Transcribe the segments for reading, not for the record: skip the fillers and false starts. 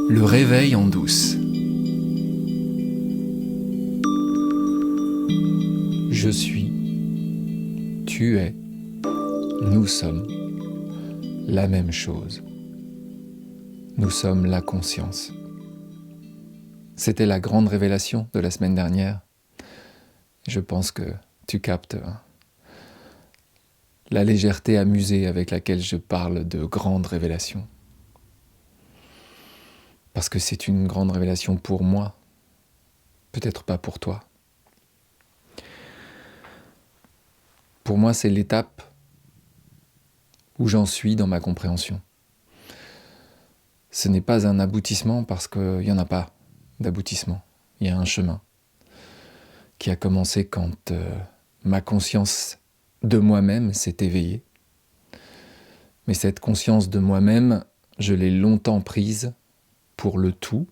Le réveil en douce. Je suis, tu es, nous sommes la même chose. Nous sommes la conscience. C'était la grande révélation de la semaine dernière. Je pense que tu captes la légèreté amusée avec laquelle je parle de grande révélation. Parce que c'est une grande révélation pour moi, peut-être pas pour toi. Pour moi, c'est l'étape où j'en suis dans ma compréhension. Ce n'est pas un aboutissement parce qu'il n'y en a pas d'aboutissement. Il y a un chemin qui a commencé quand ma conscience de moi-même s'est éveillée. Mais cette conscience de moi-même, je l'ai longtemps prise pour le tout.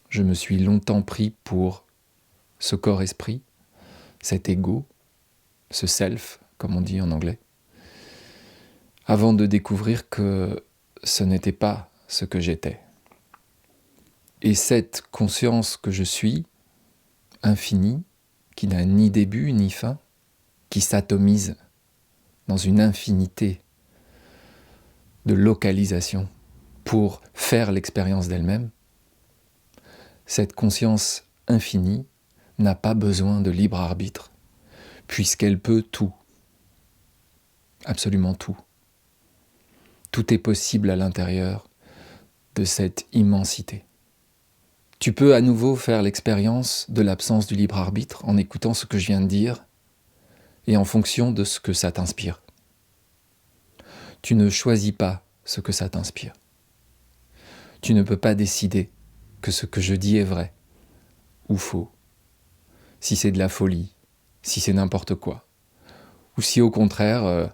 Je me suis longtemps pris pour ce corps-esprit, cet ego, ce self, comme on dit en anglais, avant de découvrir que ce n'était pas ce que j'étais. Et cette conscience que je suis, infinie, qui n'a ni début ni fin, qui s'atomise dans une infinité de localisation pour faire l'expérience d'elle-même, cette conscience infinie n'a pas besoin de libre arbitre, puisqu'elle peut tout, absolument tout. Tout est possible à l'intérieur de cette immensité. Tu peux à nouveau faire l'expérience de l'absence du libre arbitre en écoutant ce que je viens de dire et en fonction de ce que ça t'inspire. Tu ne choisis pas ce que ça t'inspire. Tu ne peux pas décider que ce que je dis est vrai ou faux, si c'est de la folie, si c'est n'importe quoi, ou si au contraire,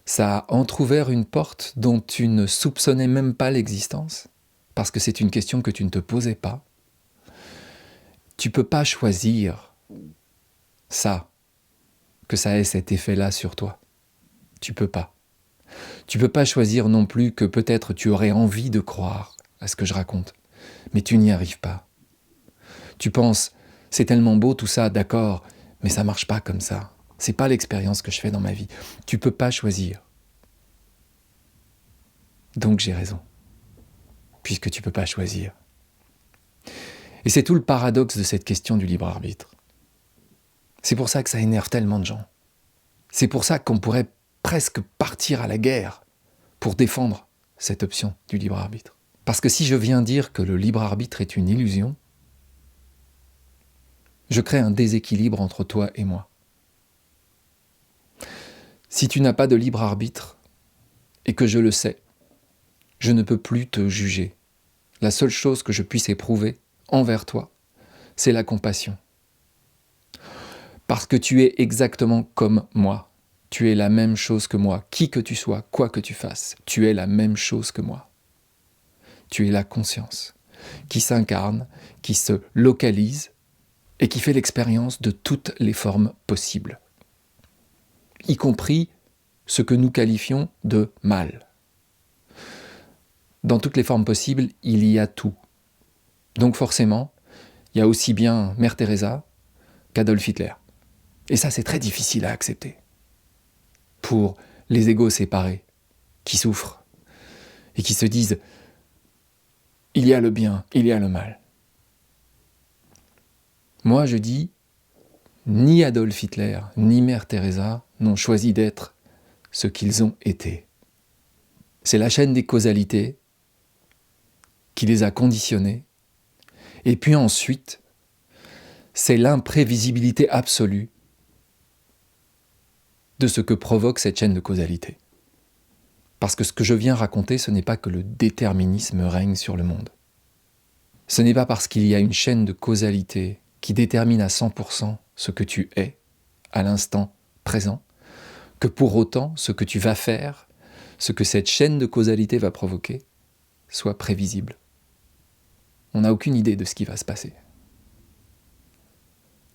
ça a entrouvert une porte dont tu ne soupçonnais même pas l'existence, parce que c'est une question que tu ne te posais pas. Tu peux pas choisir ça, que ça ait cet effet-là sur toi. Tu peux pas. Tu peux pas choisir non plus que peut-être tu aurais envie de croire à ce que je raconte, mais tu n'y arrives pas. Tu penses, c'est tellement beau tout ça, d'accord, mais ça marche pas comme ça. C'est pas l'expérience que je fais dans ma vie. Tu peux pas choisir. Donc j'ai raison, puisque tu peux pas choisir. Et c'est tout le paradoxe de cette question du libre arbitre. C'est pour ça que ça énerve tellement de gens. C'est pour ça qu'on pourrait presque partir à la guerre pour défendre cette option du libre arbitre. Parce que si je viens dire que le libre arbitre est une illusion, je crée un déséquilibre entre toi et moi. Si tu n'as pas de libre arbitre, et que je le sais, je ne peux plus te juger. La seule chose que je puisse éprouver envers toi, c'est la compassion. Parce que tu es exactement comme moi. Tu es la même chose que moi. Qui que tu sois, quoi que tu fasses, tu es la même chose que moi. Tu es la conscience qui s'incarne, qui se localise et qui fait l'expérience de toutes les formes possibles, y compris ce que nous qualifions de mal. Dans toutes les formes possibles, il y a tout. Donc forcément, il y a aussi bien Mère Teresa qu'Adolf Hitler. Et ça, c'est très difficile à accepter. Pour les égos séparés, qui souffrent, et qui se disent « il y a le bien, il y a le mal ». Moi, je dis, ni Adolf Hitler, ni Mère Teresa n'ont choisi d'être ce qu'ils ont été. C'est la chaîne des causalités qui les a conditionnés. Et puis ensuite, c'est l'imprévisibilité absolue de ce que provoque cette chaîne de causalité. Parce que ce que je viens raconter, ce n'est pas que le déterminisme règne sur le monde. Ce n'est pas parce qu'il y a une chaîne de causalité qui détermine à 100% ce que tu es à l'instant présent, que pour autant, ce que tu vas faire, ce que cette chaîne de causalité va provoquer, soit prévisible. On n'a aucune idée de ce qui va se passer.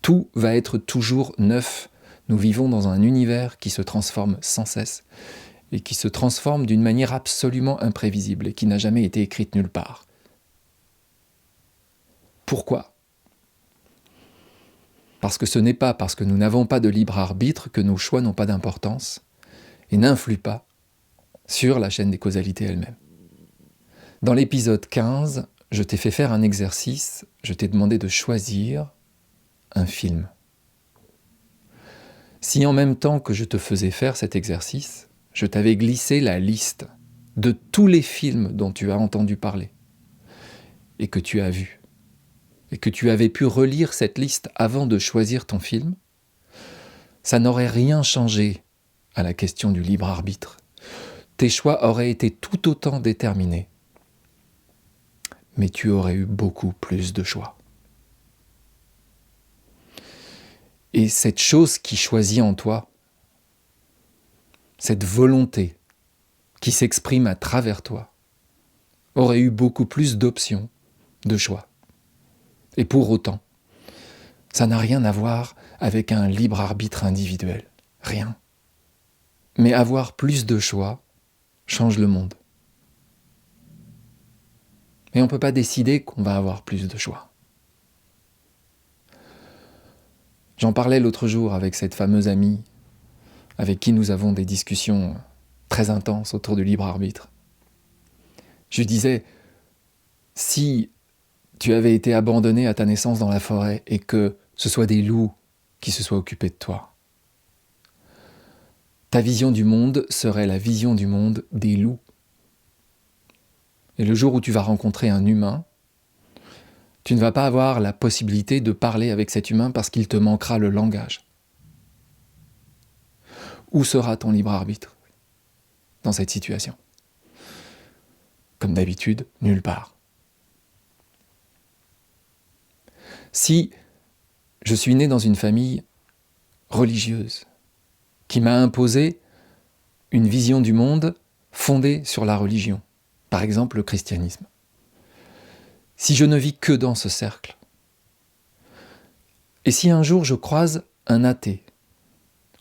Tout va être toujours neuf. Nous vivons dans un univers qui se transforme sans cesse et qui se transforme d'une manière absolument imprévisible et qui n'a jamais été écrite nulle part. Pourquoi ? Parce que ce n'est pas parce que nous n'avons pas de libre arbitre que nos choix n'ont pas d'importance et n'influent pas sur la chaîne des causalités elle-même. Dans l'épisode 15, je t'ai fait faire un exercice, je t'ai demandé de choisir un film. Si en même temps que je te faisais faire cet exercice, je t'avais glissé la liste de tous les films dont tu as entendu parler et que tu as vus, et que tu avais pu relire cette liste avant de choisir ton film, ça n'aurait rien changé à la question du libre arbitre. Tes choix auraient été tout autant déterminés, mais tu aurais eu beaucoup plus de choix. Et cette chose qui choisit en toi, cette volonté qui s'exprime à travers toi, aurait eu beaucoup plus d'options, de choix. Et pour autant, ça n'a rien à voir avec un libre arbitre individuel. Rien. Mais avoir plus de choix change le monde. Et on ne peut pas décider qu'on va avoir plus de choix. J'en parlais l'autre jour avec cette fameuse amie avec qui nous avons des discussions très intenses autour du libre arbitre. Je lui disais, si tu avais été abandonné à ta naissance dans la forêt et que ce soit des loups qui se soient occupés de toi, ta vision du monde serait la vision du monde des loups. Et le jour où tu vas rencontrer un humain, tu ne vas pas avoir la possibilité de parler avec cet humain parce qu'il te manquera le langage. Où sera ton libre arbitre dans cette situation ? Comme d'habitude, nulle part. Si je suis né dans une famille religieuse qui m'a imposé une vision du monde fondée sur la religion, par exemple le christianisme, si je ne vis que dans ce cercle, et si un jour je croise un athée,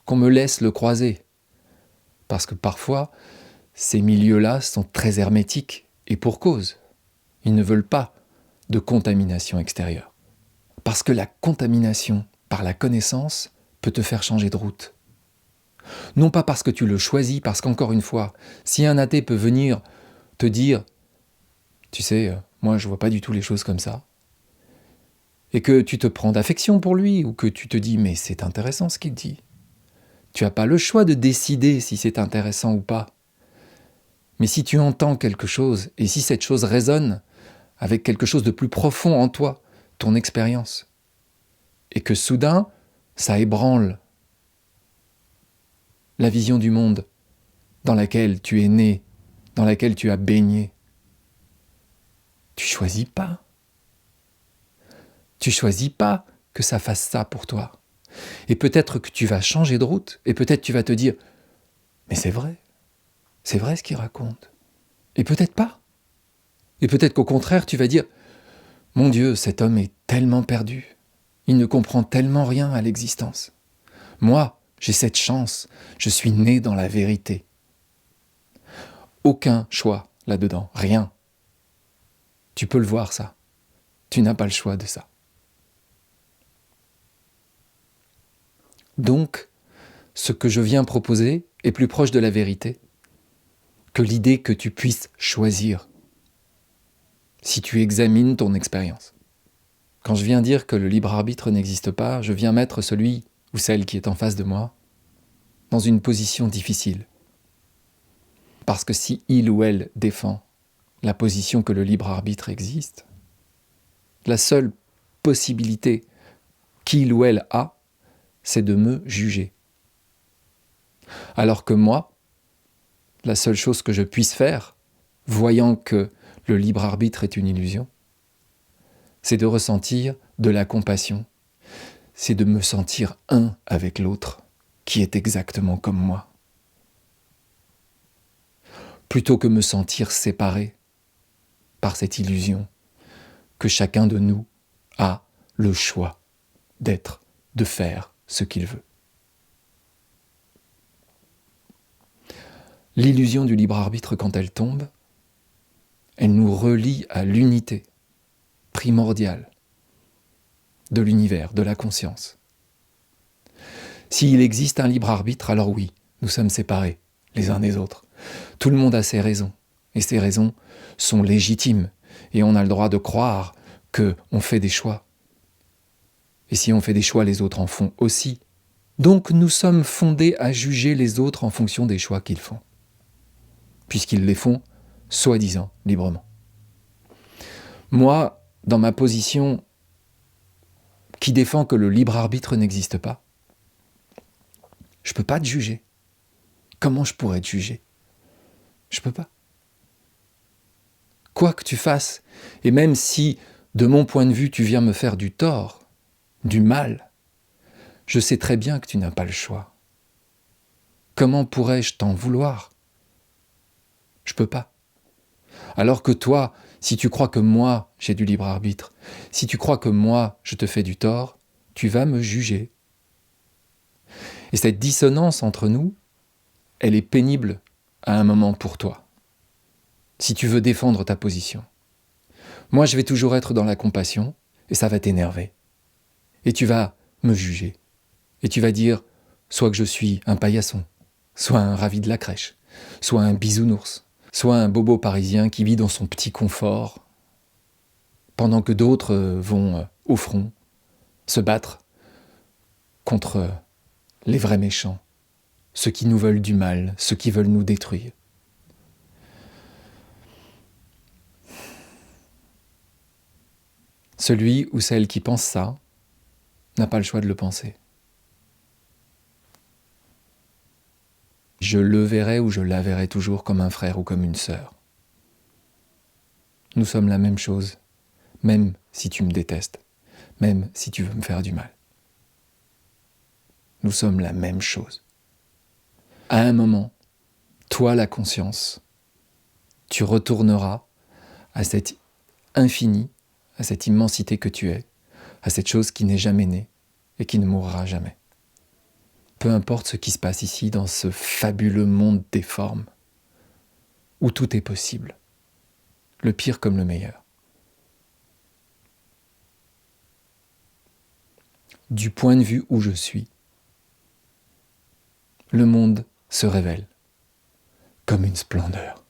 qu'on me laisse le croiser, parce que parfois ces milieux-là sont très hermétiques, et pour cause, ils ne veulent pas de contamination extérieure. Parce que la contamination par la connaissance peut te faire changer de route. Non pas parce que tu le choisis, parce qu'encore une fois, si un athée peut venir te dire « Tu sais, moi je vois pas du tout les choses comme ça », et que tu te prends d'affection pour lui, ou que tu te dis « Mais c'est intéressant ce qu'il dit », tu n'as pas le choix de décider si c'est intéressant ou pas. Mais si tu entends quelque chose, et si cette chose résonne avec quelque chose de plus profond en toi, ton expérience, et que soudain, ça ébranle la vision du monde dans laquelle tu es né, dans laquelle tu as baigné, tu choisis pas. Tu choisis pas que ça fasse ça pour toi. Et peut-être que tu vas changer de route, et peut-être tu vas te dire « Mais c'est vrai ce qu'il raconte. » Et peut-être pas. Et peut-être qu'au contraire, tu vas dire « Mon Dieu, cet homme est tellement perdu. Il ne comprend tellement rien à l'existence. Moi, j'ai cette chance. Je suis né dans la vérité. » Aucun choix là-dedans. Rien. Tu peux le voir, ça. Tu n'as pas le choix de ça. Donc, ce que je viens proposer est plus proche de la vérité que l'idée que tu puisses choisir si tu examines ton expérience. Quand je viens dire que le libre arbitre n'existe pas, je viens mettre celui ou celle qui est en face de moi dans une position difficile. Parce que si il ou elle défend la position que le libre arbitre existe, la seule possibilité qu'il ou elle a, c'est de me juger. Alors que moi, la seule chose que je puisse faire, voyant que le libre arbitre est une illusion, c'est de ressentir de la compassion, c'est de me sentir un avec l'autre, qui est exactement comme moi. Plutôt que me sentir séparé par cette illusion que chacun de nous a le choix d'être, de faire ce qu'il veut. L'illusion du libre arbitre, quand elle tombe, elle nous relie à l'unité primordiale de l'univers, de la conscience. S'il existe un libre arbitre, alors oui, nous sommes séparés les uns des autres. Tout le monde a ses raisons, et ces raisons sont légitimes, et on a le droit de croire qu'on fait des choix. Et si on fait des choix, les autres en font aussi. Donc nous sommes fondés à juger les autres en fonction des choix qu'ils font, puisqu'ils les font, soi-disant, librement. Moi, dans ma position qui défend que le libre arbitre n'existe pas, je ne peux pas te juger. Comment je pourrais te juger? Je ne peux pas. Quoi que tu fasses, et même si, de mon point de vue, tu viens me faire du tort, du mal, je sais très bien que tu n'as pas le choix. Comment pourrais-je t'en vouloir? Je ne peux pas. Alors que toi, si tu crois que moi, j'ai du libre arbitre, si tu crois que moi, je te fais du tort, tu vas me juger. Et cette dissonance entre nous, elle est pénible à un moment pour toi, si tu veux défendre ta position. Moi, je vais toujours être dans la compassion, et ça va t'énerver. Et tu vas me juger. Et tu vas dire, soit que je suis un paillasson, soit un ravi de la crèche, soit un bisounours, soit un bobo parisien qui vit dans son petit confort, pendant que d'autres vont au front, se battre contre les vrais méchants, ceux qui nous veulent du mal, ceux qui veulent nous détruire. Celui ou celle qui pense ça n'a pas le choix de le penser. Je le verrai ou je la verrai toujours comme un frère ou comme une sœur. Nous sommes la même chose, même si tu me détestes, même si tu veux me faire du mal. Nous sommes la même chose. À un moment, toi la conscience, tu retourneras à cet infini, à cette immensité que tu es, à cette chose qui n'est jamais née et qui ne mourra jamais. Peu importe ce qui se passe ici dans ce fabuleux monde des formes, où tout est possible, le pire comme le meilleur. Du point de vue où je suis, le monde se révèle comme une splendeur.